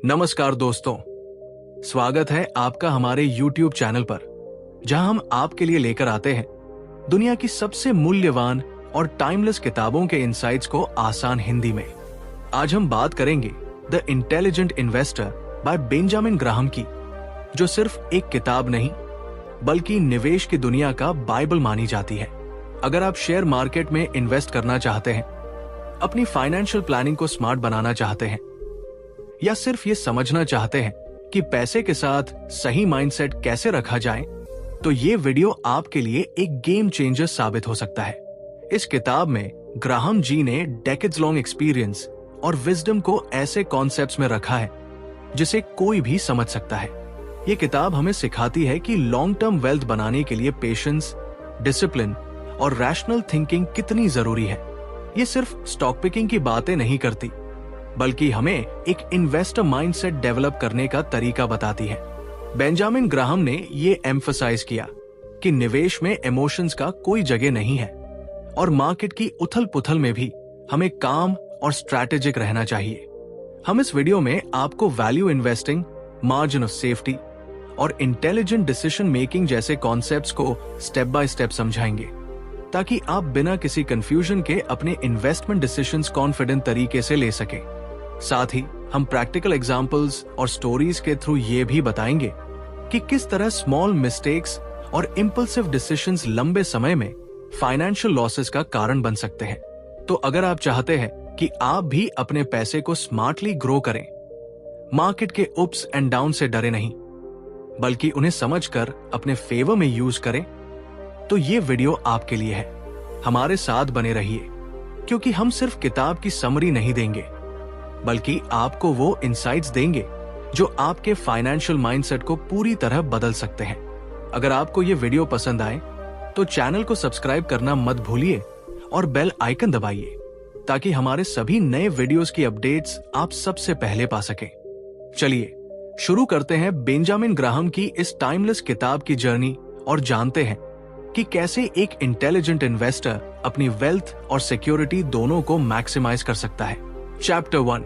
नमस्कार दोस्तों, स्वागत है आपका हमारे YouTube चैनल पर, जहां हम आपके लिए लेकर आते हैं दुनिया की सबसे मूल्यवान और टाइमलेस किताबों के इंसाइट्स को आसान हिंदी में। आज हम बात करेंगे the intelligent investor bye Benjamin Graham की, जो सिर्फ एक किताब नहीं बल्कि निवेश की दुनिया का बाइबल मानी जाती है। अगर आप शेयर मार्केट में इन्वेस्ट करना चाहते हैं, अपनी फाइनेंशियल प्लानिंग को स्मार्ट बनाना चाहते हैं, या सिर्फ ये समझना चाहते हैं कि पैसे के साथ सही माइंडसेट कैसे रखा जाए, तो ये वीडियो आपके लिए एक गेम चेंजर साबित हो सकता है। इस किताब में ग्राहम जी ने डेकेड्स लॉन्ग एक्सपीरियंस और विजडम को ऐसे कॉन्सेप्ट्स में रखा है जिसे कोई भी समझ सकता है। ये किताब हमें सिखाती है कि लॉन्ग टर्म वेल्थ बनाने के लिए पेशेंस, डिसिप्लिन और रैशनल थिंकिंग कितनी जरूरी है। ये सिर्फ स्टॉक पिकिंग की बातें नहीं करती, बल्कि हमें एक इन्वेस्टर माइंडसेट डेवलप करने का तरीका बताती है। बेंजामिन ग्राहम ने ये एम्फसाइज किया कि निवेश में इमोशंस का कोई जगह नहीं है और मार्केट की उथल पुथल में भी हमें काम और स्ट्रैटेजिक रहना चाहिए। हम इस वीडियो में आपको value investing, margin of safety और इंटेलिजेंट डिसीजन मेकिंग जैसे कॉन्सेप्ट्स को स्टेप बाय स्टेप समझाएंगे, ताकि आप बिना किसी कंफ्यूजन के अपने इन्वेस्टमेंट डिसीजंस कॉन्फिडेंट तरीके से ले सकें। साथ ही हम प्रैक्टिकल एग्जाम्पल्स और स्टोरीज के थ्रू ये भी बताएंगे कि किस तरह स्मॉल मिस्टेक्स और इम्पल्सिव डिसीजंस लंबे समय में फाइनेंशियल लॉसेस का कारण बन सकते हैं। तो अगर आप चाहते हैं कि आप भी अपने पैसे को स्मार्टली ग्रो करें, मार्केट के अप्स एंड डाउन से डरे नहीं, बल्कि उन्हें समझकर अपने फेवर में यूज करें, तो ये वीडियो आपके लिए है। हमारे साथ बने रहिए, क्योंकि हम सिर्फ किताब की समरी नहीं देंगे, बल्कि आपको वो इंसाइट्स देंगे जो आपके फाइनेंशियल माइंडसेट को पूरी तरह बदल सकते हैं। अगर आपको ये वीडियो पसंद आए तो चैनल को सब्सक्राइब करना मत भूलिए और बेल आइकन दबाइए, ताकि हमारे सभी नए वीडियोस की अपडेट्स आप सबसे पहले पा सकें। चलिए शुरू करते हैं बेंजामिन ग्राहम की इस टाइमलेस किताब की जर्नी और जानते हैं कि कैसे एक इंटेलिजेंट इन्वेस्टर अपनी वेल्थ और सिक्योरिटी दोनों को मैक्सिमाइज कर सकता है। चैप्टर 1,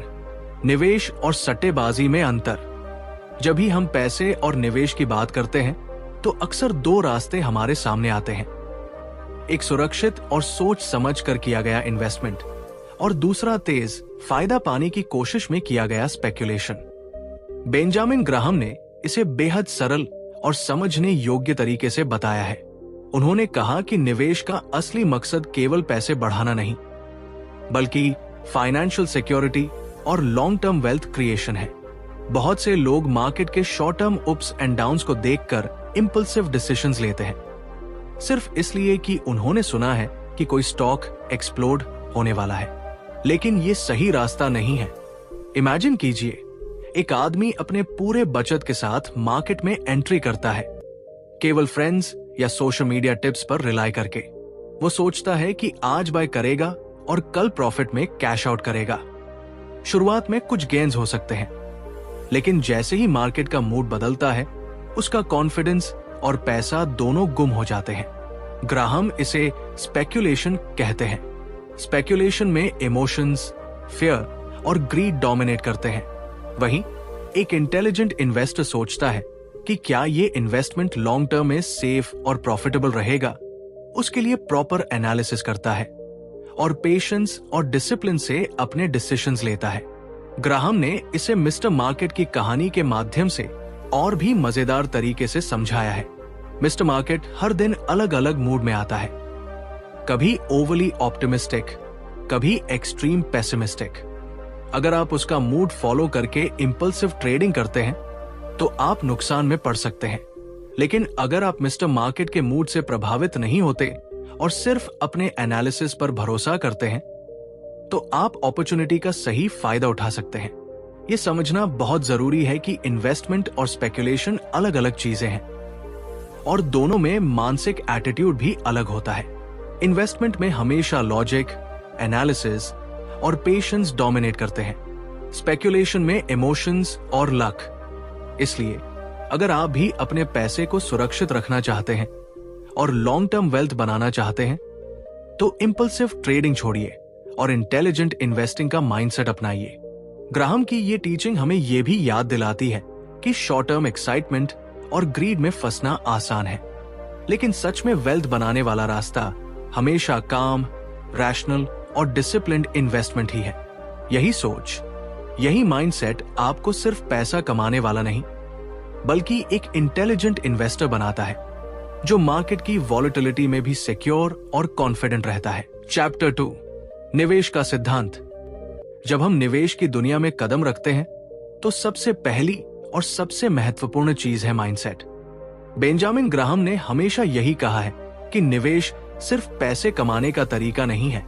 निवेश और सट्टेबाजी में अंतर। जब भी हम पैसे और निवेश की बात करते हैं तो अक्सर दो रास्ते हमारे सामने आते हैं, एक सुरक्षित और सोच समझ कर किया गया इन्वेस्टमेंट और दूसरा तेज फायदा पाने की कोशिश में किया गया स्पेक्यूलेशन। बेंजामिन ग्राहम ने इसे बेहद सरल और समझने योग्य तरीके से बताया है। उन्होंने कहा कि निवेश का असली मकसद केवल पैसे बढ़ाना नहीं, बल्कि फाइनेंशियल सिक्योरिटी और लॉन्ग टर्म वेल्थ क्रिएशन है। बहुत से लोग मार्केट के short term ups and downs को देखकर इंपल्सिव डिसीजंस लेते हैं, सिर्फ इसलिए कि उन्होंने सुना है कि कोई स्टॉक एक्सप्लोड होने वाला है। लेकिन ये सही रास्ता नहीं है। इमेजिन कीजिए, एक आदमी अपने पूरे बचत के साथ मार्केट में एंट्री करता है, केवल फ्रेंड्स या सोशल मीडिया टिप्स पर रिलाई करके। वो सोचता है कि आज बाय करेगा और कल प्रॉफिट में कैश आउट करेगा। शुरुआत में कुछ गेन्स हो सकते हैं, लेकिन जैसे ही मार्केट का मूड बदलता है, उसका कॉन्फिडेंस और पैसा दोनों गुम हो जाते हैं। ग्राहम इसे स्पेक्यूलेशन कहते हैं। स्पेक्यूलेशन में इमोशंस, फियर और ग्रीड डोमिनेट करते हैं। वहीं एक इंटेलिजेंट इन्वेस्टर सोचता है कि क्या ये इन्वेस्टमेंट लॉन्ग टर्म में सेफ और प्रॉफिटेबल रहेगा। उसके लिए प्रॉपर एनालिसिस करता है और पेशेंस और डिसिप्लिन से अपने डिसीजंस लेता है। ग्राहम ने इसे मिस्टर मार्केट की कहानी के माध्यम से और भी मजेदार तरीके से समझाया है। मिस्टर मार्केट हर दिन अलग अलग मूड में आता है, कभी ओवरली ऑप्टिमिस्टिक, कभी एक्सट्रीम पेसिमिस्टिक। अगर आप उसका मूड फॉलो करके इंपल्सिव ट्रेडिंग करते हैं तो आप नुकसान में पड़ सकते हैं। लेकिन अगर आप मिस्टर मार्केट के मूड से प्रभावित नहीं होते और सिर्फ अपने एनालिसिस पर भरोसा करते हैं, तो आप अपॉर्चुनिटी का सही फायदा उठा सकते हैं। यह समझना बहुत जरूरी है कि इन्वेस्टमेंट और स्पेक्यूलेशन अलग अलग चीजें हैं और दोनों में मानसिक एटीट्यूड भी अलग होता है। इन्वेस्टमेंट में हमेशा लॉजिक, एनालिसिस और पेशेंस डोमिनेट करते हैं, स्पेक्यूलेशन में इमोशंस और लक। इसलिए अगर आप भी अपने पैसे को सुरक्षित रखना चाहते हैं और लॉन्ग टर्म वेल्थ बनाना चाहते हैं, तो इंपल्सिव ट्रेडिंग छोड़िए और इंटेलिजेंट इन्वेस्टिंग का माइंडसेट अपनाइए। ग्राहम की ये टीचिंग हमें ये भी याद दिलाती है कि शॉर्ट टर्म एक्साइटमेंट और ग्रीड में फंसना आसान है, लेकिन सच में वेल्थ बनाने वाला रास्ता हमेशा काम, रैशनल और डिसिप्लिन्ड इन्वेस्टमेंट ही है। यही सोच, यही माइंडसेट आपको सिर्फ पैसा कमाने वाला नहीं, बल्कि एक इंटेलिजेंट इन्वेस्टर बनाता है जो मार्केट की वॉलेटिलिटी में भी सिक्योर और कॉन्फिडेंट रहता है। चैप्टर 2, निवेश का सिद्धांत। जब हम निवेश की दुनिया में कदम रखते हैं तो सबसे पहली और सबसे महत्वपूर्ण चीज है माइंडसेट। बेंजामिन ग्राहम ने हमेशा यही कहा है कि निवेश सिर्फ पैसे कमाने का तरीका नहीं है,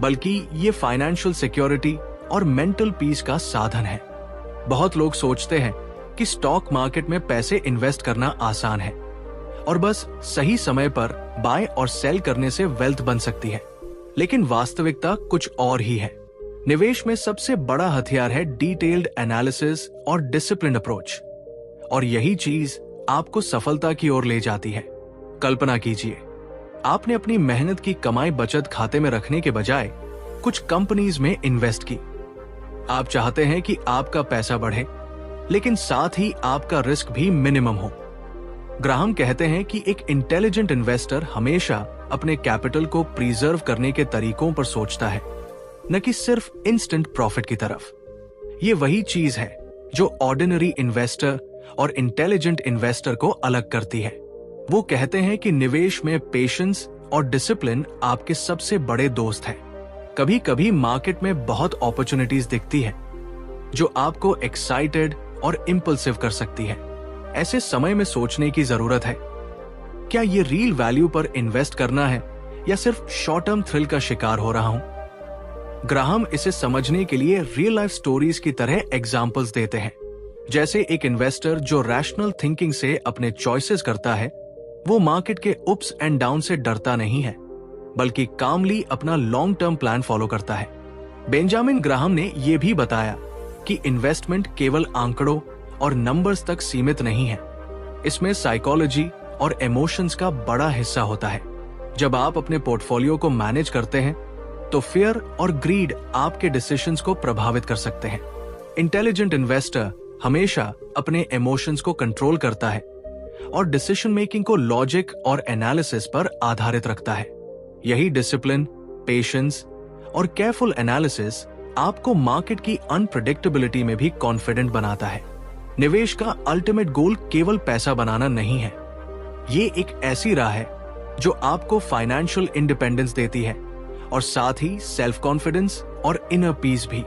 बल्कि ये फाइनेंशियल सिक्योरिटी और मेंटल पीस का साधन है। बहुत लोग सोचते हैं कि स्टॉक मार्केट में पैसे इन्वेस्ट करना आसान है और बस सही समय पर बाय और सेल करने से वेल्थ बन सकती है, लेकिन वास्तविकता कुछ और ही है। निवेश में सबसे बड़ा हथियार है डिटेल्ड एनालिसिस और डिसिप्लिन अप्रोच, और यही चीज आपको सफलता की ओर ले जाती है। कल्पना कीजिए, आपने अपनी मेहनत की कमाई बचत खाते में रखने के बजाय कुछ कंपनीज में इन्वेस्ट की। आप चाहते हैं कि आपका पैसा बढ़े, लेकिन साथ ही आपका रिस्क भी मिनिमम हो। ग्राहम कहते हैं कि एक इंटेलिजेंट इन्वेस्टर हमेशा अपने कैपिटल को प्रिजर्व करने के तरीकों पर सोचता है, न कि सिर्फ इंस्टेंट प्रॉफिट की तरफ। ये वही चीज है जो ऑर्डिनरी इन्वेस्टर और इंटेलिजेंट इन्वेस्टर को अलग करती है। वो कहते हैं कि निवेश में पेशेंस और डिसिप्लिन आपके सबसे बड़े दोस्त हैं। कभी कभी मार्केट में बहुत अपॉर्चुनिटीज दिखती है जो आपको एक्साइटेड और इंपल्सिव कर सकती है। ऐसे समय में सोचने की जरूरत है, क्या ये रियल वैल्यू पर इन्वेस्ट करना है या सिर्फ शॉर्ट टर्म थ्रिल का शिकार हो रहा हूं? ग्राहम इसे समझने के लिए रियल लाइफ स्टोरीज की तरह एग्जाम्पल्स देते हैं। जैसे एक इन्वेस्टर जो रैशनल थिंकिंग से अपने चॉइसेस करता है, वो मार्केट के अप्स एंड डाउन से डरता नहीं है, बल्कि कामली अपना लॉन्ग टर्म प्लान फॉलो करता है। बेंजामिन ग्राहम ने यह भी बताया कि इन्वेस्टमेंट केवल आंकड़ों और नंबर्स तक सीमित नहीं है, इसमें साइकोलॉजी और इमोशंस का बड़ा हिस्सा होता है। जब आप अपने पोर्टफोलियो को मैनेज करते हैं तो फियर और ग्रीड आपके डिसीजंस को प्रभावित कर सकते हैं। इंटेलिजेंट इन्वेस्टर हमेशा अपने इमोशंस को कंट्रोल करता है और डिसीजन मेकिंग को लॉजिक और एनालिसिस पर आधारित रखता है। यही डिसिप्लिन, पेशेंस और केयरफुल एनालिसिस आपको मार्केट की अनप्रेडिक्टेबिलिटी में भी कॉन्फिडेंट बनाता है। निवेश का अल्टीमेट गोल केवल पैसा बनाना नहीं है, ये एक ऐसी राह है जो आपको फाइनेंशियल इंडिपेंडेंस देती है और साथ ही सेल्फ कॉन्फिडेंस और इनर पीस भी।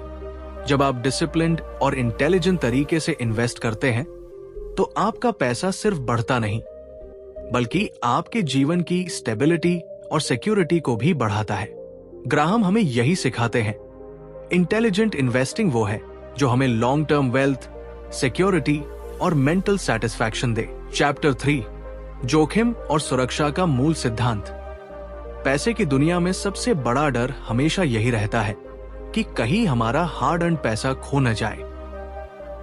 जब आप डिसिप्लिन्ड और इंटेलिजेंट तरीके से इन्वेस्ट करते हैं तो आपका पैसा सिर्फ बढ़ता नहीं, बल्कि आपके जीवन की स्टेबिलिटी और सिक्योरिटी को भी बढ़ाता है। ग्राहम हमें यही सिखाते हैं। इंटेलिजेंट इन्वेस्टिंग वो है जो हमें लॉन्ग टर्म वेल्थ, सिक्योरिटी और मेंटल सेटिस्फैक्शन दे। चैप्टर 3, जोखिम और सुरक्षा का मूल सिद्धांत। पैसे की दुनिया में सबसे बड़ा डर हमेशा यही रहता है कि कहीं हमारा हार्ड अर्न्ड पैसा खो न जाए।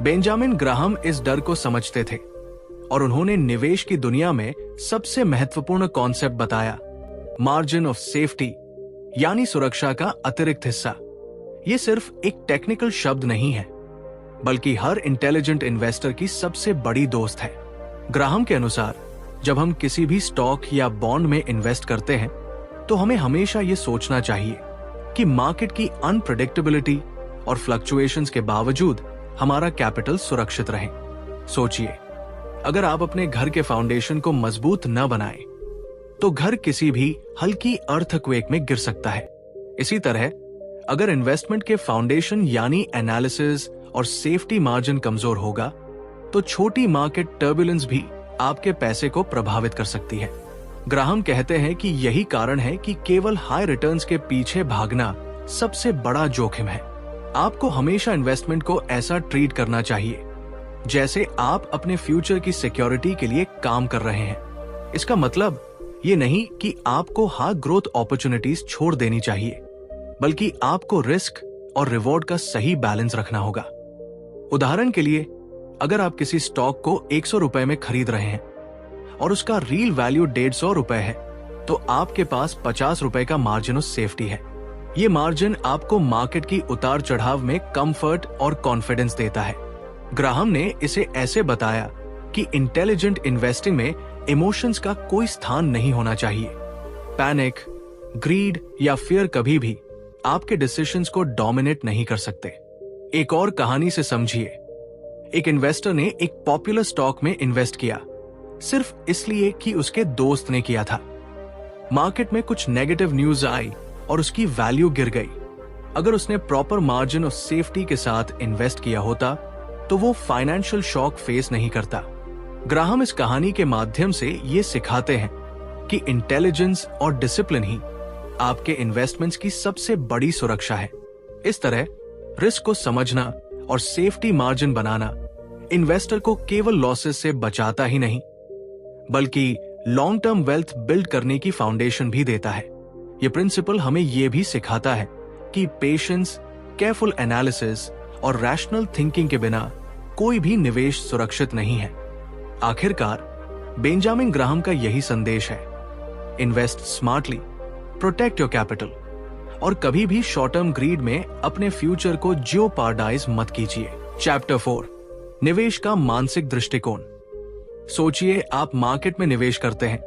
बेंजामिन ग्राहम इस डर को समझते थे और उन्होंने निवेश की दुनिया में सबसे महत्वपूर्ण कॉन्सेप्ट बताया, मार्जिन ऑफ सेफ्टी, यानी सुरक्षा का अतिरिक्त हिस्सा। ये सिर्फ एक टेक्निकल शब्द नहीं है, बल्कि हर इंटेलिजेंट इन्वेस्टर की सबसे बड़ी दोस्त है। ग्राहम के अनुसार जब हम किसी भी स्टॉक या बॉन्ड में इन्वेस्ट करते हैं तो हमें हमेशा ये सोचना चाहिए कि मार्केट की अनप्रेडिक्टेबिलिटी और फ्लक्चुएशंस के बावजूद हमारा कैपिटल सुरक्षित रहे। सोचिए, अगर आप अपने घर के फाउंडेशन को मजबूत न बनाएं, तो घर किसी भी हल्की अर्थक्वेक में गिर सकता है। इसी तरह अगर इन्वेस्टमेंट के फाउंडेशन यानी एनालिसिस और सेफ्टी मार्जिन कमजोर होगा, तो छोटी मार्केट टर्बुलेंस भी आपके पैसे को प्रभावित कर सकती है। ग्राहम कहते हैं कि यही कारण है कि केवल हाई रिटर्न्स के पीछे भागना सबसे बड़ा जोखिम है। आपको हमेशा इन्वेस्टमेंट को ऐसा ट्रीट करना चाहिए जैसे आप अपने फ्यूचर की सिक्योरिटी के लिए काम कर रहे हैं। इसका मतलब ये नहीं कि आपको हाई ग्रोथ अपॉर्चुनिटीज छोड़ देनी चाहिए, बल्कि आपको रिस्क और रिवॉर्ड का सही बैलेंस रखना होगा। उदाहरण के लिए, अगर आप किसी स्टॉक को 100 रुपए में खरीद रहे हैं और उसका रियल वैल्यू 150 रुपए है, तो आपके पास 50 रुपए का मार्जिन ऑफ सेफ्टी है। ये मार्जिन आपको मार्केट की उतार चढ़ाव में कंफर्ट और कॉन्फिडेंस देता है। ग्राहम ने इसे ऐसे बताया कि इंटेलिजेंट इन्वेस्टिंग में इमोशंस का कोई स्थान नहीं होना चाहिए। पैनिक, ग्रीड या फियर कभी भी आपके डिसीजंस को डोमिनेट नहीं कर सकते। एक और कहानी से समझिए। एक इन्वेस्टर ने एक पॉपुलर स्टॉक में इन्वेस्ट किया सिर्फ इसलिए कि उसके दोस्त ने किया था। मार्केट में कुछ नेगेटिव न्यूज आई और उसकी वैल्यू गिर गई। अगर उसने प्रॉपर मार्जिन और सेफ्टी के साथ इन्वेस्ट किया होता तो वो फाइनेंशियल शॉक फेस नहीं करता। ग्राहम इस कहानी के माध्यम से ये सिखाते हैं कि इंटेलिजेंस और डिसिप्लिन ही आपके इन्वेस्टमेंट्स की सबसे बड़ी सुरक्षा है। इस तरह रिस्क को समझना और सेफ्टी मार्जिन बनाना इन्वेस्टर को केवल लॉसेस से बचाता ही नहीं, बल्कि लॉन्ग टर्म वेल्थ बिल्ड करने की फाउंडेशन भी देता है। ये प्रिंसिपल हमें यह भी सिखाता है कि पेशेंस, केयरफुल एनालिसिस और रैशनल थिंकिंग के बिना कोई भी निवेश सुरक्षित नहीं है। आखिरकार बेंजामिन ग्राहम का यही संदेश है, invest smartly, protect your capital और कभी भी शॉर्ट टर्म ग्रीड में अपने फ्यूचर को जियोपार्डाइज मत कीजिए। चैप्टर 4, निवेश का मानसिक दृष्टिकोण। सोचिए आप मार्केट में निवेश करते हैं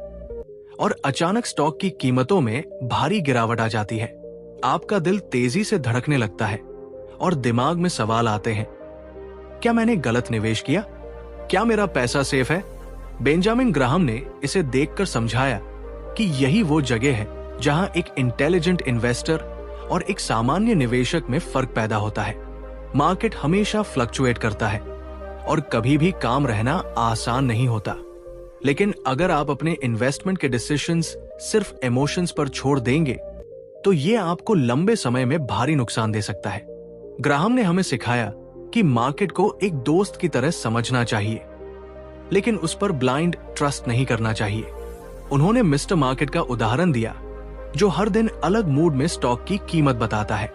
और अचानक स्टॉक की कीमतों में भारी गिरावट आ जाती है। आपका दिल तेजी से धड़कने लगता है और दिमाग में सवाल आते हैं, क्या मैंने गलत निवेश किया? क्या मेरा पैसा सेफ है? बेंजामिन ग्राहम ने इसे देखकर समझाया कि यही वो जगह है जहां एक इंटेलिजेंट इन्वेस्टर और एक सामान्य निवेशक में फर्क पैदा होता है। मार्केट हमेशा फ्लक्चुएट करता है और कभी भी काम रहना आसान नहीं होता, लेकिन अगर आप अपने इन्वेस्टमेंट के डिसीजंस सिर्फ इमोशंस पर छोड़ देंगे तो ये आपको लंबे समय में भारी नुकसान दे सकता है। ग्राहम ने हमें सिखाया कि मार्केट को एक दोस्त की तरह समझना चाहिए, लेकिन उस पर ब्लाइंड ट्रस्ट नहीं करना चाहिए। उन्होंने मिस्टर मार्केट का उदाहरण दिया, जो हर दिन अलग मूड में स्टॉक की कीमत बताता है,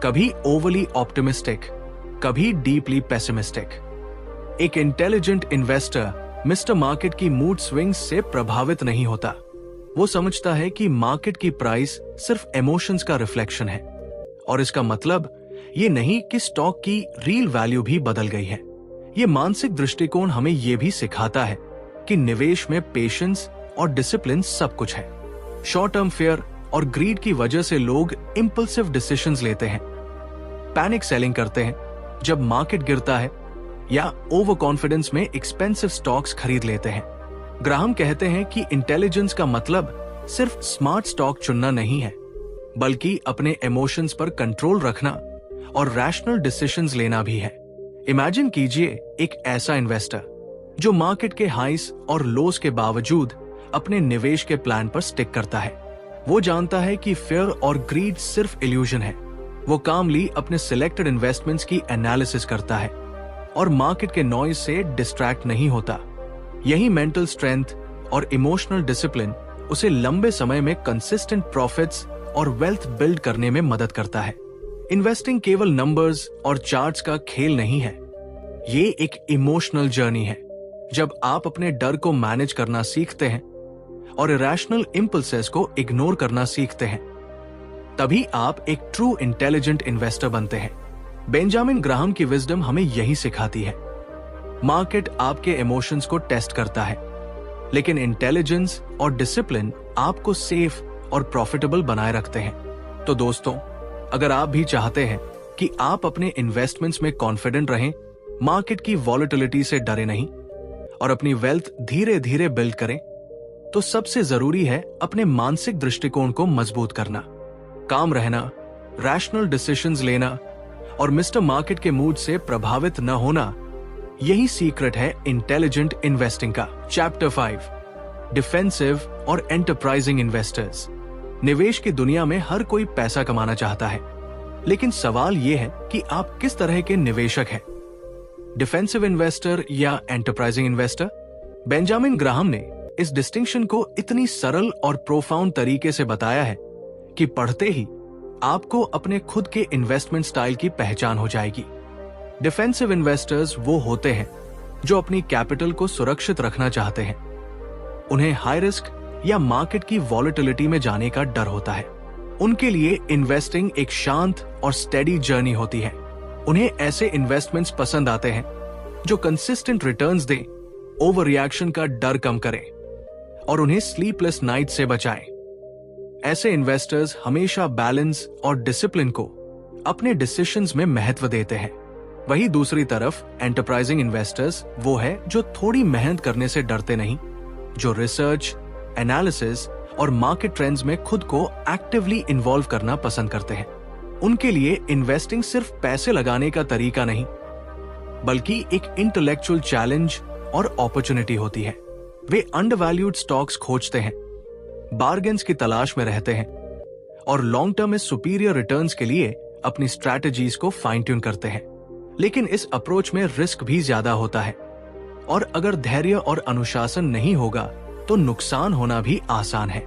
कभी ओवरली ऑप्टिमिस्टिक, कभी डीपली पेसिमिस्टिक। एक इंटेलिजेंट इन्वेस्टर मिस्टर मार्केट की मूड स्विंग्स से प्रभावित नहीं होता। वो समझता है कि मार्केट की प्राइस सिर्फ इमोशंस का रिफ्लेक्शन है और इसका मतलब ये नहीं कि स्टॉक की रियल वैल्यू भी बदल गई है। ये मानसिक दृष्टिकोण हमें यह भी सिखाता है कि निवेश में पेशेंस और डिसिप्लिन सब कुछ है। शॉर्ट टर्म फेयर और ग्रीड की वजह से लोग इंपल्सिव डिसीजंस लेते हैं, पैनिक सेलिंग करते हैं जब मार्केट गिरता है या ओवर कॉन्फिडेंस में एक्सपेंसिव स्टॉक्स खरीद लेते हैं। ग्राहम कहते हैं कि इंटेलिजेंस का मतलब सिर्फ स्मार्ट स्टॉक चुनना नहीं है, बल्कि अपने इमोशंस पर कंट्रोल रखना और रैशनल डिसीजंस लेना भी है। इमेजिन कीजिए एक ऐसा इन्वेस्टर जो मार्केट के हाइस और लोस के बावजूद अपने निवेश के प्लान पर स्टिक करता है। वो जानता है कि फेयर और ग्रीड सिर्फ इल्यूजन है। वो कामली अपने सिलेक्टेड इन्वेस्टमेंट्स की एनालिसिस करता है और मार्केट के नॉइज से डिस्ट्रैक्ट नहीं होता। यही मेंटल स्ट्रेंथ और इमोशनल डिसिप्लिन उसे लंबे समय में कंसिस्टेंट प्रॉफिट्स और वेल्थ बिल्ड करने में मदद करता है। इन्वेस्टिंग केवल नंबर्स और चार्ट्स का खेल नहीं है, ये एक इमोशनल जर्नी है। जब आप अपने डर को मैनेज करना सीखते हैं और इरेशनल इंपल्सेस को इग्नोर करना सीखते हैं, तभी आप एक ट्रू इंटेलिजेंट इन्वेस्टर बनते हैं। बेंजामिन ग्राहम की विजडम हमें यही सिखाती है, मार्केट आपके इमोशंस को टेस्ट करता है, लेकिन इंटेलिजेंस और डिसिप्लिन आपको सेफ और प्रॉफिटेबल बनाए रखते हैं। तो दोस्तों, अगर आप भी चाहते हैं कि आप अपने इन्वेस्टमेंट्स में कॉन्फिडेंट रहें, मार्केट की वॉलेटिलिटी से डरे नहीं और अपनी वेल्थ धीरे धीरे बिल्ड करें, तो सबसे जरूरी है अपने मानसिक दृष्टिकोण को मजबूत करना, काम रहना, रैशनल डिसीजंस लेना और मिस्टर मार्केट के मूड से प्रभावित न होना। यही सीक्रेट है इंटेलिजेंट इन्वेस्टिंग का। चैप्टर 5, डिफेंसिव और एंटरप्राइजिंग इन्वेस्टर्स। निवेश की दुनिया में हर कोई पैसा कमाना चाहता है, लेकिन सवाल यह है कि आप किस तरह के निवेशक हैं, डिफेंसिव इन्वेस्टर या एंटरप्राइजिंग इन्वेस्टर। बेंजामिन ग्राहम ने इस डिस्टिंक्शन को इतनी सरल और प्रोफाउंड तरीके से बताया है कि पढ़ते ही आपको अपने खुद के इन्वेस्टमेंट स्टाइल की पहचान हो जाएगी। डिफेंसिव इन्वेस्टर्स वो होते हैं जो अपनी कैपिटल को सुरक्षित रखना चाहते हैं। उन्हें हाई रिस्क या मार्केट की वॉलेटिलिटी में जाने का डर होता है। उनके लिए इन्वेस्टिंग एक शांत और स्टेडी जर्नी होती है। उन्हें ऐसे इन्वेस्टमेंट्स पसंद आते हैं जो कंसिस्टेंट रिटर्न्स दें, ओवर रिएक्शन का डर कम करें और उन्हें स्लीपलेस नाइट से बचाएं। ऐसे इन्वेस्टर्स हमेशा बैलेंस और डिसिप्लिन को अपने डिसीजंस में महत्व देते हैं। वहीं दूसरी तरफ एंटरप्राइजिंग इन्वेस्टर्स वो है जो थोड़ी मेहनत करने से डरते नहीं, जो रिसर्च, एनालिसिस और मार्केट ट्रेंड्स में खुद को एक्टिवली इन्वॉल्व करना पसंद करते हैं। उनके लिए इन्वेस्टिंग सिर्फ पैसे लगाने का तरीका नहीं, बल्कि एक इंटेलेक्चुअल चैलेंज और अपॉर्चुनिटी होती है। वे अंडरवैल्यूड स्टॉक्स खोजते हैं, बार्गेन्स की तलाश में रहते हैं और लॉन्ग टर्म में सुपीरियर रिटर्न्स के लिए अपनी स्ट्रैटेजीज को फाइन ट्यून करते हैं। लेकिन इस अप्रोच में रिस्क भी ज्यादा होता है और अगर धैर्य और अनुशासन नहीं होगा तो नुकसान होना भी आसान है।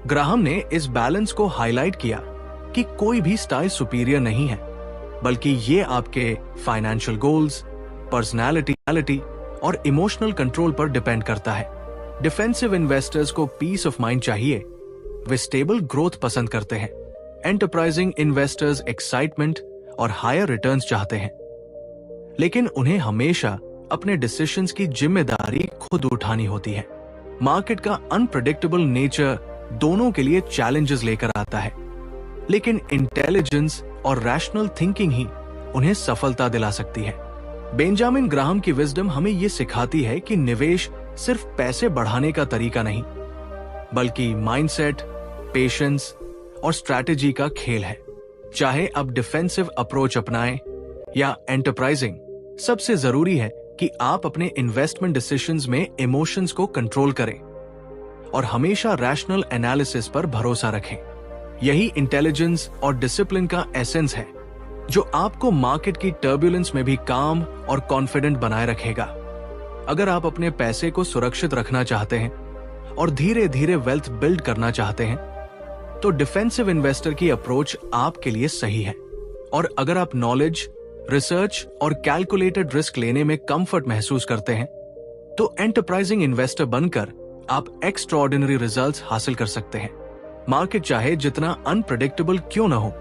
ग्राहम ने इस बैलेंस को हाईलाइट किया कि कोई भी स्टाइल सुपीरियर नहीं है, बल्कि ये आपके फाइनेंशियल गोल्स, पर्सनालिटी और इमोशनल कंट्रोल पर डिपेंड करता है। डिफेंसिव इन्वेस्टर्स को पीस ऑफ माइंड चाहिए, वे स्टेबल ग्रोथ पसंद करते हैं। एंटरप्राइजिंग इन्वेस्टर्स एक्साइटमेंट और हायर रिटर्न्स चाहते हैं, लेकिन उन्हें हमेशा अपने डिसीजंस की जिम्मेदारी खुद उठानी होती है। मार्केट का अनप्रेडिक्टेबल नेचर दोनों के लिए चैलेंजेस लेकर आता है, लेकिन इंटेलिजेंस और रैशनल थिंकिंग ही उन्हें सफलता दिला सकती है। बेंजामिन ग्राहम की विजडम हमें यह सिखाती है कि निवेश सिर्फ पैसे बढ़ाने का तरीका नहीं, बल्कि माइंडसेट, पेशेंस और स्ट्रैटेजी का खेल है। चाहे आप डिफेंसिव अप्रोच अपनाएं या एंटरप्राइजिंग, सबसे जरूरी है कि आप अपने इन्वेस्टमेंट डिसीजंस में इमोशंस को कंट्रोल करें और हमेशा रैशनल एनालिसिस पर भरोसा रखें। यही इंटेलिजेंस और डिसिप्लिन का एसेंस है जो आपको मार्केट की टर्बुलेंस में भी काम और कॉन्फिडेंट बनाए रखेगा। अगर आप अपने पैसे को सुरक्षित रखना चाहते हैं और धीरे धीरे वेल्थ बिल्ड करना चाहते हैं, तो डिफेंसिव इन्वेस्टर की अप्रोच आपके लिए सही है। और अगर आप नॉलेज, रिसर्च और कैलकुलेटेड रिस्क लेने में कंफर्ट महसूस करते हैं, तो एंटरप्राइजिंग इन्वेस्टर बनकर आप एक्स्ट्राऑर्डिनरी रिजल्ट्स हासिल कर सकते हैं। मार्केट चाहे जितना अनप्रेडिक्टेबल क्यों न हो,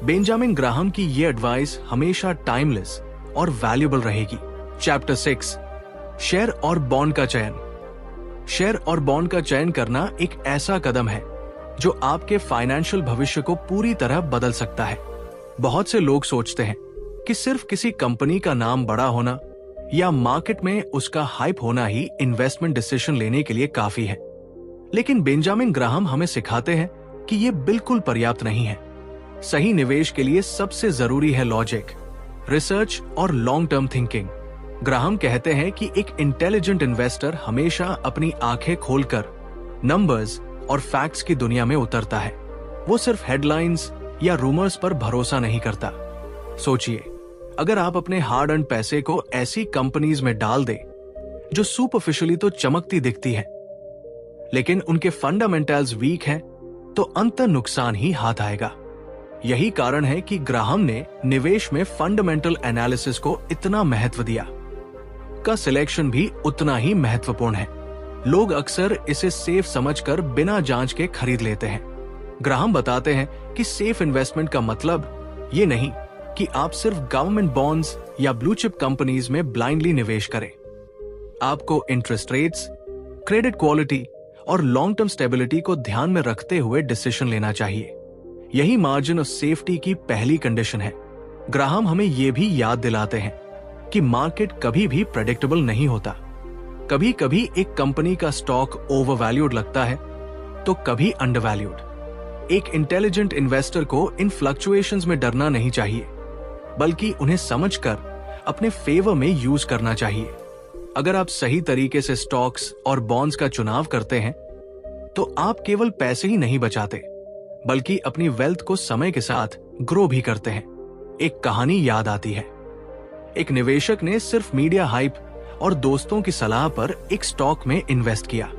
बेंजामिन ग्राहम की ये एडवाइस हमेशा टाइमलेस और वैल्यूएबल रहेगी। चैप्टर 6, शेयर और बॉन्ड का चयन। शेयर और बॉन्ड का चयन करना एक ऐसा कदम है जो आपके फाइनेंशियल भविष्य को पूरी तरह बदल सकता है। बहुत से लोग सोचते हैं कि सिर्फ किसी कंपनी का नाम बड़ा होना या मार्केट में उसका हाइप होना ही इन्वेस्टमेंट डिसीजन लेने के लिए काफी है, लेकिन बेंजामिन ग्राहम हमें सिखाते हैं कि यह बिल्कुल पर्याप्त नहीं है। सही निवेश के लिए सबसे जरूरी है लॉजिक, रिसर्च और लॉन्ग टर्म थिंकिंग। ग्राहम कहते हैं कि एक इंटेलिजेंट इन्वेस्टर हमेशा अपनी आंखें खोलकर नंबर्स और फैक्ट्स की दुनिया में उतरता है। वो सिर्फ हेडलाइंस या रूमर्स पर भरोसा नहीं करता। सोचिए, अगर आप अपने हार्ड अर्न्ड पैसे को ऐसी कंपनीज में डाल दें जो सुपरफिशियली तो चमकती दिखती है, लेकिन उनके फंडामेंटल्स वीक हैं, तो अंत नुकसान ही हाथ आएगा। यही कारण है कि ग्राहम ने निवेश में फंडामेंटल एनालिसिस को इतना महत्व दिया। का सिलेक्शन भी उतना ही महत्वपूर्ण है। लोग अक्सर इसे सेफ समझकर बिना जांच के खरीद लेते हैं। ग्राहम बताते हैं कि सेफ इन्वेस्टमेंट का मतलब ये नहीं कि आप सिर्फ गवर्नमेंट बॉन्ड्स या ब्लू चिप कंपनीज में ब्लाइंडली निवेश करें। आपको इंटरेस्ट रेट्स, क्रेडिट क्वालिटी और लॉन्ग टर्म स्टेबिलिटी को ध्यान में रखते हुए डिसीजन लेना चाहिए। यही मार्जिन ऑफ सेफ्टी की पहली कंडीशन है। ग्राहम हमें यह भी याद दिलाते हैं कि मार्केट कभी भी प्रेडिक्टेबल नहीं होता। कभी कभी एक कंपनी का स्टॉक ओवरवैल्यूड लगता है, तो कभी अंडरवैल्यूड। एक इंटेलिजेंट इन्वेस्टर को इन फ्लक्चुएशंस में डरना नहीं चाहिए, बल्कि उन्हें समझकर अपने फेवर में यूज करना चाहिए। अगर आप सही तरीके से स्टॉक्स और बॉन्ड्स का चुनाव करते हैं, तो आप केवल पैसे ही नहीं बचाते, बल्कि अपनी वेल्थ को समय के साथ ग्रो भी करते हैं। एक कहानी याद आती है। एक निवेशक ने सिर्फ मीडिया हाइप और दोस्तों की सलाह पर एक स्टॉक में इन्वेस्ट किया।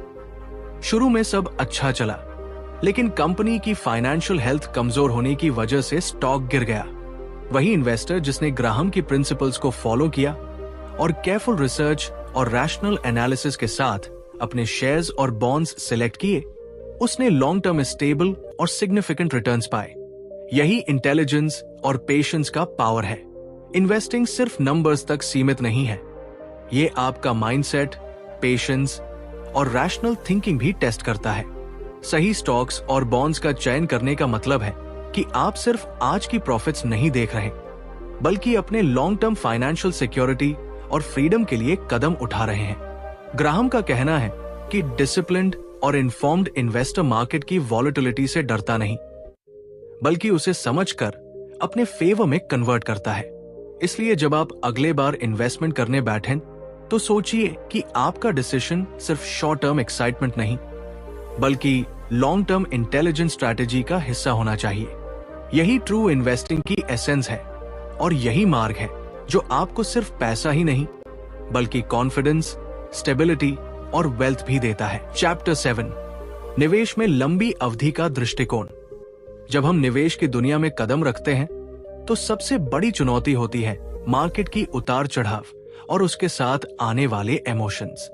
शुरू में सब अच्छा चला, लेकिन कंपनी की फाइनेंशियल हेल्थ कमजोर होने की वजह से स्टॉक गिर गया। वही इन्वेस्टर जिसने ग्राहम की प्रिंसिपल्स को फॉलो किया और केयरफुल रिसर्च और रैशनल एनालिसिस के साथ अपने शेयर्स और बॉन्ड्स सिलेक्ट किए, उसने लॉन्ग टर्म स्टेबल और सिग्निफिकेंट रिटर्न्स पाए। यही इंटेलिजेंस और पेशेंस का पावर है। इन्वेस्टिंग सिर्फ नंबर्स तक सीमित नहीं है, ये आपका माइंडसेट, पेशेंस और रैशनल थिंकिंग भी टेस्ट करता है। सही स्टॉक्स और बॉन्ड्स का चयन करने का मतलब है कि आप सिर्फ आज की प्रॉफिट्स नहीं देख रहे, बल्कि अपने लॉन्ग टर्म फाइनेंशियल सिक्योरिटी और फ्रीडम के लिए कदम उठा रहे हैं। ग्राहम का कहना है कि डिसिप्लिन्ड और इन्फॉर्म्ड इन्वेस्टर मार्केट की वॉलेटिलिटी से डरता नहीं, बल्कि उसे समझकर अपने फेवर में कन्वर्ट करता है। इसलिए जब आप अगले बार इन्वेस्टमेंट करने बैठें तो सोचिए कि आपका डिसीजन सिर्फ शॉर्ट टर्म एक्साइटमेंट नहीं, बल्कि लॉन्ग टर्म इंटेलिजेंट स्ट्रैटेजी का हिस्सा होना चाहिए। यही ट्रू इन्वेस्टिंग की एसेंस है और यही मार्ग है जो आपको सिर्फ पैसा ही नहीं, बल्कि कॉन्फिडेंस, स्टेबिलिटी और वेल्थ भी देता है। चैप्टर 7, निवेश में लंबी अवधि का दृष्टिकोण। जब हम निवेश की दुनिया में कदम रखते हैं तो सबसे बड़ी चुनौती होती है मार्केट की उतार चढ़ाव और उसके साथ आने वाले इमोशंस।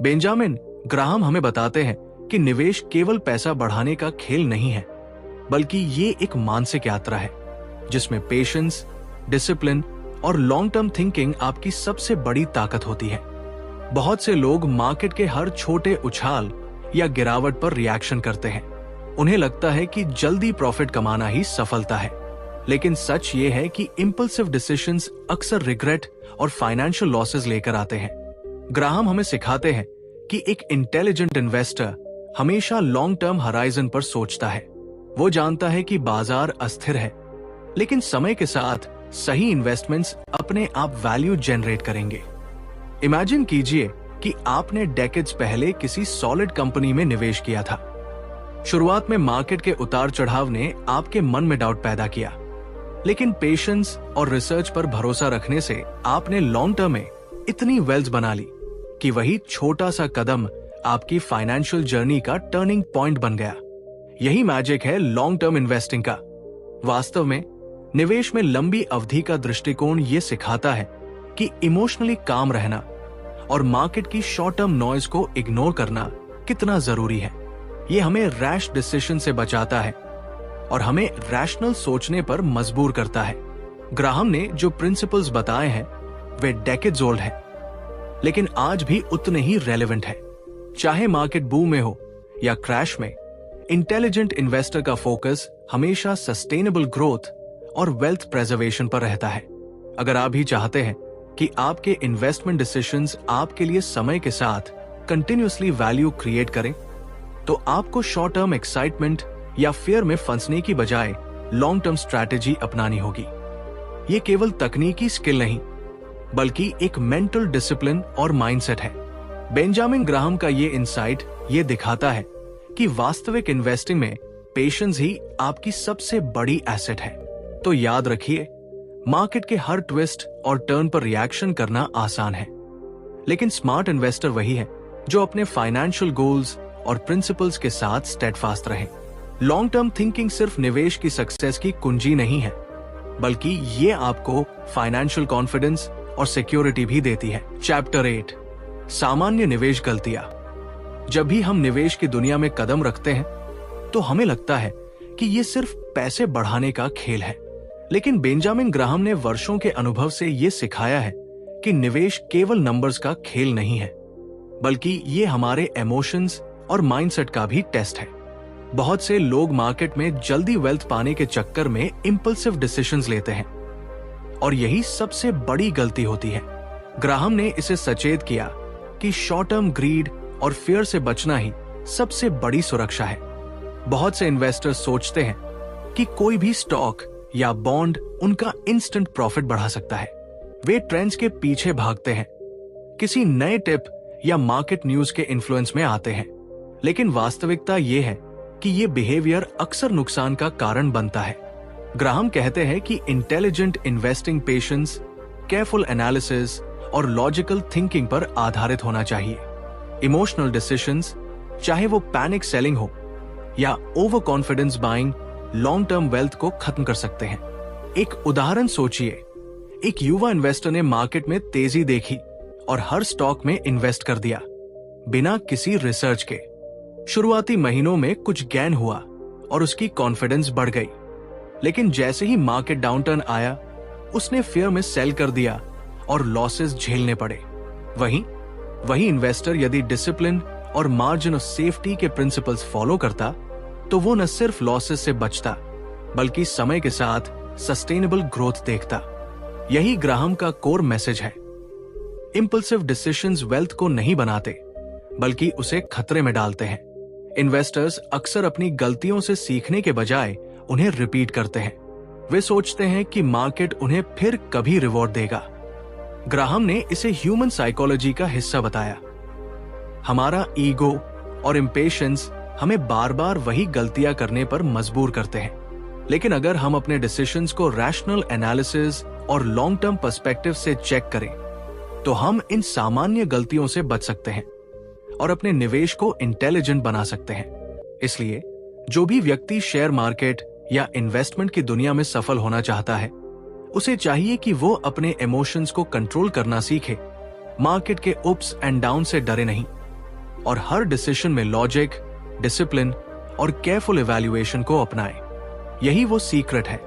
बेंजामिन ग्राहम हमें बताते हैं कि निवेश केवल पैसा बढ़ाने का खेल नहीं है, बल्कि ये एक मानसिक यात्रा है जिसमें पेशेंस, डिसिप्लिन और लॉन्ग टर्म थिंकिंग आपकी सबसे बड़ी ताकत होती है। बहुत से लोग मार्केट के हर छोटे उछाल या गिरावट पर रिएक्शन करते हैं। उन्हें लगता है कि जल्दी प्रॉफिट कमाना ही सफलता है, लेकिन सच ये है कि इंपल्सिव डिसीजंस अक्सर रिग्रेट और फाइनेंशियल लॉसेस लेकर आते हैं। ग्राहम हमें सिखाते हैं कि एक इंटेलिजेंट इन्वेस्टर हमेशा लॉन्ग टर्म हराइजन पर सोचता है। वो जानता है कि बाजार अस्थिर है, लेकिन समय के साथ सही इन्वेस्टमेंट्स अपने आप वैल्यू जनरेट करेंगे। इमेजिन कीजिए कि आपने डेकेड्स पहले किसी सॉलिड कंपनी में निवेश किया था। शुरुआत में मार्केट के उतार चढ़ाव ने आपके मन में डाउट पैदा किया, लेकिन पेशेंस और रिसर्च पर भरोसा रखने से आपने लॉन्ग टर्म में इतनी वेल्थ बना ली कि वही छोटा सा कदम आपकी फाइनेंशियल जर्नी का टर्निंग पॉइंट बन गया। यही मैजिक है लॉन्ग टर्म इन्वेस्टिंग का। वास्तव में निवेश में लंबी अवधि का दृष्टिकोण ये सिखाता है कि इमोशनली काम रहना और मार्केट की शॉर्ट टर्म नॉइज को इग्नोर करना कितना जरूरी है। ये हमें रैश डिसीजन से बचाता है और हमें रैशनल सोचने पर मजबूर करता है। ग्राहम ने जो प्रिंसिपल्स बताए हैं वे डेकेड्स ओल्ड हैं, लेकिन आज भी उतने ही रेलेवेंट है। चाहे मार्केट बूम में हो या क्रैश में, इंटेलिजेंट इन्वेस्टर का फोकस हमेशा सस्टेनेबल ग्रोथ और वेल्थ प्रेजर्वेशन पर रहता है। अगर आप भी चाहते हैं कि आपके इन्वेस्टमेंट डिसीजंस आपके लिए समय के साथ कंटिन्यूअसली वैल्यू क्रिएट करें, तो आपको शॉर्ट टर्म एक्साइटमेंट या फियर में फंसने की बजाय लॉन्ग टर्म स्ट्रैटेजी अपनानी होगी। ये केवल तकनीकी स्किल नहीं, बल्कि एक मेंटल डिसिप्लिन और माइंडसेट है। बेंजामिन ग्राहम का ये इंसाइट ये दिखाता है कि वास्तविक इन्वेस्टिंग में पेशेंस ही आपकी सबसे बड़ी एसेट है। तो याद रखिए, मार्केट के हर ट्विस्ट और टर्न पर रिएक्शन करना आसान है, लेकिन स्मार्ट इन्वेस्टर वही है जो अपने फाइनेंशियल गोल्स और प्रिंसिपल्स के साथ स्टेडफास्ट रहे। लॉन्ग टर्म थिंकिंग सिर्फ निवेश की सक्सेस की कुंजी नहीं है, बल्कि ये आपको फाइनेंशियल कॉन्फिडेंस और सिक्योरिटी भी देती है। चैप्टर 8, सामान्य निवेश गलतियां। जब भी हम निवेश की दुनिया में कदम रखते हैं तो हमें लगता है कि ये सिर्फ पैसे बढ़ाने का खेल है, लेकिन बेंजामिन ग्राहम ने वर्षों के अनुभव से ये सिखाया है कि निवेश केवल नंबर्स का खेल नहीं है, बल्कि ये हमारे इमोशंस और माइंडसेट का भी टेस्ट है। बहुत से लोग मार्केट में जल्दी वेल्थ पाने के चक्कर में इंपल्सिव डिसीजंस लेते हैं और यही सबसे बड़ी गलती होती है। ग्राहम ने इसे सचेत किया कि शॉर्ट टर्म ग्रीड और फियर से बचना ही सबसे बड़ी सुरक्षा है। बहुत से इन्वेस्टर्स सोचते हैं कि कोई भी स्टॉक या बॉन्ड उनका इंस्टेंट प्रॉफिट बढ़ा सकता है। वे ट्रेंड्स के पीछे भागते हैं, किसी नए टिप या मार्केट न्यूज के इन्फ्लुएंस में आते हैं, लेकिन वास्तविकता यह है कि ये बिहेवियर अक्सर नुकसान का कारण बनता है। ग्राहम कहते हैं कि intelligent investing patience, careful analysis और लॉजिकल थिंकिंग पर आधारित होना चाहिए। इमोशनल डिसीजंस, चाहे वो पैनिक सेलिंग हो या over confidence buying, long term wealth को खत्म कर सकते हैं। एक उदाहरण सोचिए, एक युवा इन्वेस्टर ने मार्केट में तेजी देखी और हर स्टॉक में इन्वेस्ट कर दिया बिना किसी रिसर्च के। शुरुआती महीनों में कुछ गेन हुआ और उसकी कॉन्फिडेंस बढ़ गई, लेकिन जैसे ही मार्केट डाउनटर्न आया, उसने फियर में सेल कर दिया और लॉसेस झेलने पड़े। वही इन्वेस्टर यदि डिसिप्लिन और मार्जिन ऑफ सेफ्टी के प्रिंसिपल्स फॉलो करता, तो वो न सिर्फ लॉसेस से बचता, बल्कि समय के साथ सस्टेनेबल ग्रोथ देखता। यही ग्राहम का कोर मैसेज है। इंपल्सिव डिसीजंस वेल्थ को नहीं बनाते, बल्कि उसे खतरे में डालते हैं। इन्वेस्टर्स अक्सर अपनी गलतियों से सीखने के बजाय उन्हें रिपीट करते हैं। वे सोचते हैं कि मार्केट उन्हें फिर कभी रिवॉर्ड देगा। ग्राहम ने इसे ह्यूमन साइकोलॉजी का हिस्सा बताया। हमारा ईगो और इम्पेशंस हमें बार बार वही गलतियां करने पर मजबूर करते हैं, लेकिन अगर हम अपने डिसीजंस को रैशनल एनालिसिस और लॉन्ग टर्म पर्सपेक्टिव से चेक करें, तो हम इन सामान्य गलतियों से बच सकते हैं और अपने निवेश को इंटेलिजेंट बना सकते हैं। इसलिए जो भी व्यक्ति शेयर मार्केट या इन्वेस्टमेंट की दुनिया में सफल होना चाहता है, उसे चाहिए कि वो अपने इमोशंस को कंट्रोल करना सीखे, मार्केट के अप्स एंड डाउन से डरे नहीं, और हर डिसीजन में लॉजिक, डिसिप्लिन और केयरफुल इवैल्यूएशन को अपनाए। यही वो सीक्रेट है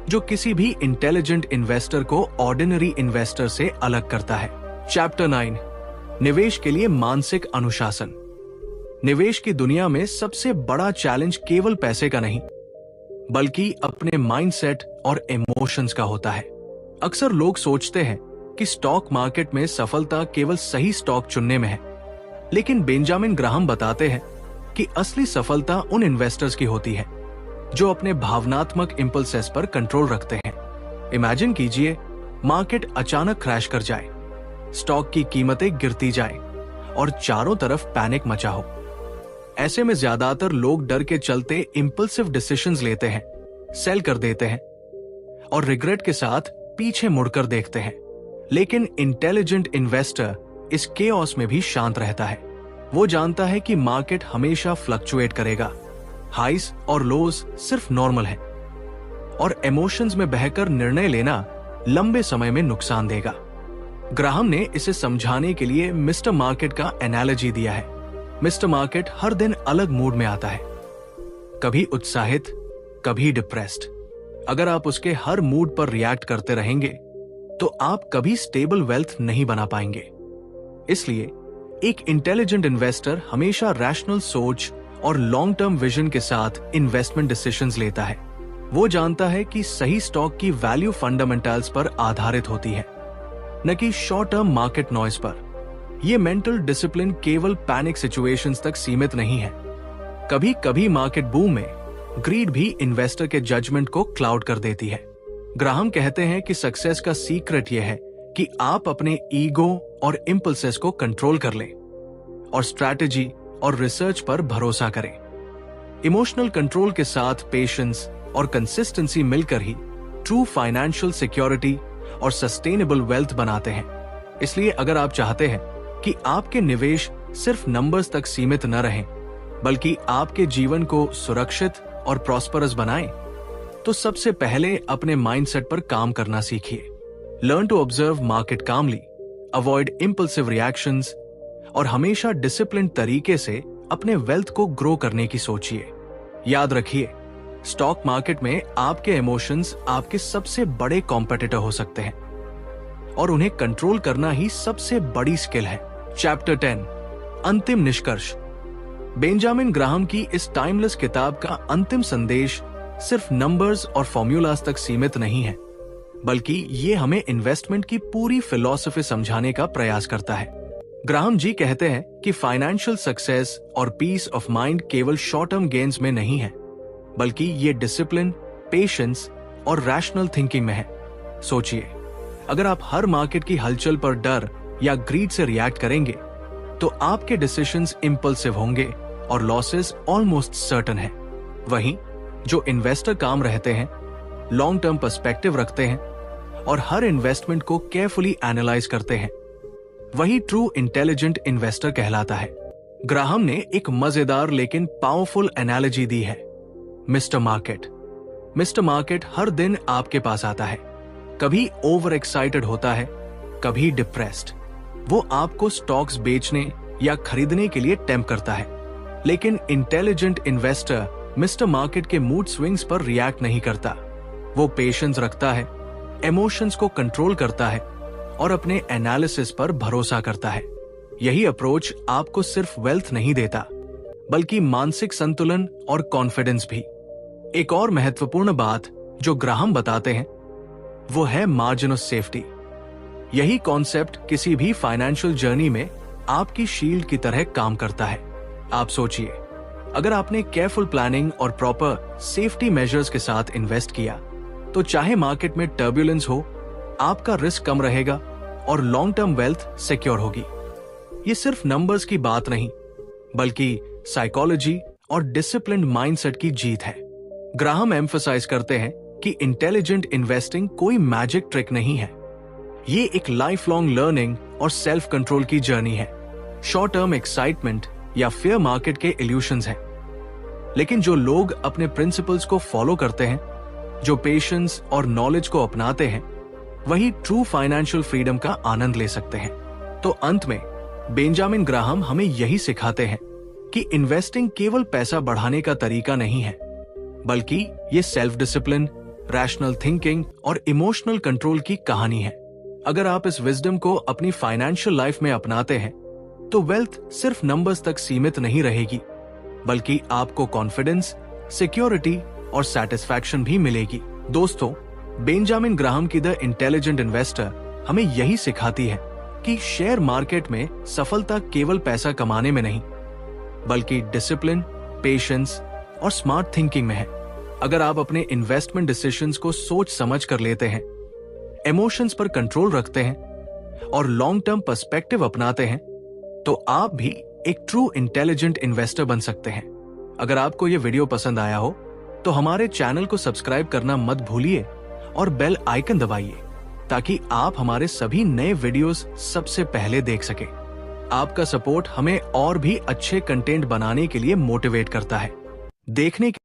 जो किसी भी इंटेलिजेंट इन्वेस्टर को ऑर्डिनरी इन्वेस्टर से अलग करता है। चैप्टर 9, निवेश के लिए मानसिक अनुशासन। निवेश की दुनिया में सबसे बड़ा चैलेंज केवल पैसे का नहीं, बल्कि अपने माइंडसेट और इमोशंस का होता है। अक्सर लोग सोचते हैं कि स्टॉक मार्केट में सफलता केवल सही स्टॉक चुनने में है, लेकिन बेंजामिन ग्राहम बताते हैं कि असली सफलता उन इन्वेस्टर्स की होती है जो अपने भावनात्मक इंपल्सेस पर कंट्रोल रखते हैं। इमेजिन कीजिए, मार्केट अचानक क्रैश कर जाए, स्टॉक की कीमतें गिरती जाए और चारों तरफ पैनिक मचा हो। ऐसे में ज्यादातर लोग डर के चलते इंपल्सिव डिसीजंस लेते हैं, सेल कर देते हैं और रिग्रेट के साथ पीछे मुड़कर देखते हैं। लेकिन इंटेलिजेंट इन्वेस्टर इस केओस में भी शांत रहता है। वो जानता है कि मार्केट हमेशा फ्लक्चुएट करेगा, हाइस और लोज सिर्फ नॉर्मल है, और इमोशंस में बहकर निर्णय लेना लंबे समय में नुकसान देगा। ग्राहम ने इसे समझाने के लिए मिस्टर मार्केट का एनालॉजी दिया है। मिस्टर मार्केट हर दिन अलग मूड में आता है, कभी उत्साहित, कभी डिप्रेस्ड। अगर आप उसके हर मूड पर रिएक्ट करते रहेंगे, तो आप कभी स्टेबल वेल्थ नहीं बना पाएंगे। इसलिए एक इंटेलिजेंट इन्वेस्टर हमेशा रैशनल सोच और लॉन्ग टर्म विजन के साथ इन्वेस्टमेंट डिसीजंस लेता है। वो जानता है कि सही स्टॉक की वैल्यू फंडामेंटल्स पर आधारित होती है, न कि शॉर्ट टर्म मार्केट नॉइज पर। ये मेंटल डिसिप्लिन केवल पैनिक सिचुएशंस तक सीमित नहीं है। कभी कभी मार्केट बूम में ग्रीड भी इन्वेस्टर के जजमेंट को क्लाउड कर देती है। ग्राहम कहते हैं कि सक्सेस का सीक्रेट यह है कि आप अपने ईगो और इंपल्सेस को कंट्रोल कर लें और स्ट्रैटेजी और रिसर्च पर भरोसा करें। इमोशनल कंट्रोल के साथ पेशेंस और कंसिस्टेंसी मिलकर ही ट्रू फाइनेंशियल सिक्योरिटी और सस्टेनेबल वेल्थ बनाते हैं। इसलिए अगर आप चाहते हैं कि आपके निवेश सिर्फ नंबर्स तक सीमित न रहें, बल्कि आपके जीवन को सुरक्षित और प्रॉस्परस बनाएं, तो सबसे पहले अपने माइंडसेट पर काम करना सीखिए। Learn to observe market calmly, avoid impulsive reactions और हमेशा डिसिप्लिन्ड तरीके से अपने वेल्थ को ग्रो करने की सोचिए। याद रखिए, स्टॉक मार्केट में आपके इमोशंस आपके सबसे बड़े कॉम्पिटिटर हो सकते हैं और उन्हें कंट्रोल करना ही सबसे बड़ी स्किल है। चैप्टर 10, अंतिम निष्कर्ष। बेंजामिन ग्राहम की इस टाइमलेस किताब का अंतिम संदेश सिर्फ नंबर्स और फॉर्मूलाज तक सीमित नहीं है, बल्कि ये हमें इन्वेस्टमेंट की पूरी फिलॉसफी समझाने का प्रयास करता है। ग्राहम जी कहते हैं कि फाइनेंशियल सक्सेस और पीस ऑफ माइंड केवल शॉर्ट टर्म गेन्स में नहीं है, बल्कि ये डिसिप्लिन, पेशेंस और रैशनल थिंकिंग में है। सोचिए, अगर आप हर मार्केट की हलचल पर डर या ग्रीड से रिएक्ट करेंगे, तो आपके डिसीजंस इंपल्सिव होंगे और लॉसेस ऑलमोस्ट सर्टेन है। वहीं जो इन्वेस्टर काम रहते हैं, लॉन्ग टर्म पर्सपेक्टिव रखते हैं और हर इन्वेस्टमेंट को केयरफुली एनालाइज करते हैं, वही ट्रू इंटेलिजेंट इन्वेस्टर कहलाता है। ग्राहम ने एक मजेदार लेकिन पावरफुल एनालॉजी दी है। मिस्टर मार्केट हर दिन आपके पास आता है, कभी ओवर एक्साइटेड होता है, कभी डिप्रेस्ड। वो आपको स्टॉक्स बेचने या खरीदने के लिए टेम्प्ट करता है, लेकिन इंटेलिजेंट इन्वेस्टर मिस्टर मार्केट के मूड स्विंग्स पर रिएक्ट नहीं करता। वो पेशेंस रखता है, इमोशंस को कंट्रोल करता है और अपने एनालिसिस पर भरोसा करता है। यही अप्रोच आपको सिर्फ वेल्थ नहीं देता, बल्कि मानसिक संतुलन और कॉन्फिडेंस भी। एक और महत्वपूर्ण बात जो ग्राहम बताते हैं वो है मार्जिन ऑफ सेफ्टी। यही कॉन्सेप्ट किसी भी फाइनेंशियल जर्नी में आपकी शील्ड की तरह काम करता है। आप सोचिए, अगर आपने केयरफुल प्लानिंग और प्रॉपर सेफ्टी मेजर्स के साथ इन्वेस्ट किया तो चाहे मार्केट में टर्बुलेंस हो, आपका रिस्क कम रहेगा और लॉन्ग टर्म वेल्थ सिक्योर होगी। ये सिर्फ नंबर्स की बात नहीं, बल्कि साइकोलॉजी और डिसिप्लिन्ड माइंडसेट की जीत है। ग्राहम एम्फसाइज करते हैं कि इंटेलिजेंट इन्वेस्टिंग कोई मैजिक ट्रिक नहीं है। ये एक लाइफ लॉन्ग लर्निंग और सेल्फ कंट्रोल की जर्नी है। शॉर्ट टर्म एक्साइटमेंट या फेयर मार्केट के इल्यूशंस हैं, लेकिन जो लोग अपने प्रिंसिपल्स को फॉलो करते हैं, जो पेशेंस और नॉलेज को अपनाते हैं, वही ट्रू फाइनेंशियल फ्रीडम का आनंद ले सकते हैं। तो अंत में बेंजामिन ग्राहम हमें यही सिखाते हैं कि इन्वेस्टिंग केवल पैसा बढ़ाने का तरीका नहीं है, बल्कि ये सेल्फ डिसिप्लिन, रैशनल थिंकिंग और इमोशनल कंट्रोल की कहानी है। अगर आप इस विजडम को अपनी फाइनेंशियल लाइफ में अपनाते हैं तो वेल्थ सिर्फ नंबर्स तक सीमित नहीं रहेगी, बल्कि आपको कॉन्फिडेंस, सिक्योरिटी और सेटिस्फैक्शन भी मिलेगी। दोस्तों, बेंजामिन ग्राहम की द इंटेलिजेंट इन्वेस्टर हमें यही सिखाती है कि शेयर मार्केट में सफलता केवल पैसा कमाने में नहीं, बल्कि डिसिप्लिन, पेशेंस और स्मार्ट थिंकिंग में है। अगर आप अपने इन्वेस्टमेंट डिसीजंस को सोच समझ कर लेते हैं, इमोशंस पर कंट्रोल रखते हैं और लॉन्ग टर्म पर्सपेक्टिव अपनाते हैं, तो आप भी एक ट्रू इंटेलिजेंट इन्वेस्टर बन सकते हैं। अगर आपको यह वीडियो पसंद आया हो तो हमारे चैनल को सब्सक्राइब करना मत भूलिए और बेल आइकन दबाइए, ताकि आप हमारे सभी नए वीडियोस सबसे पहले देख सके। आपका सपोर्ट हमें और भी अच्छे कंटेंट बनाने के लिए मोटिवेट करता है। देखने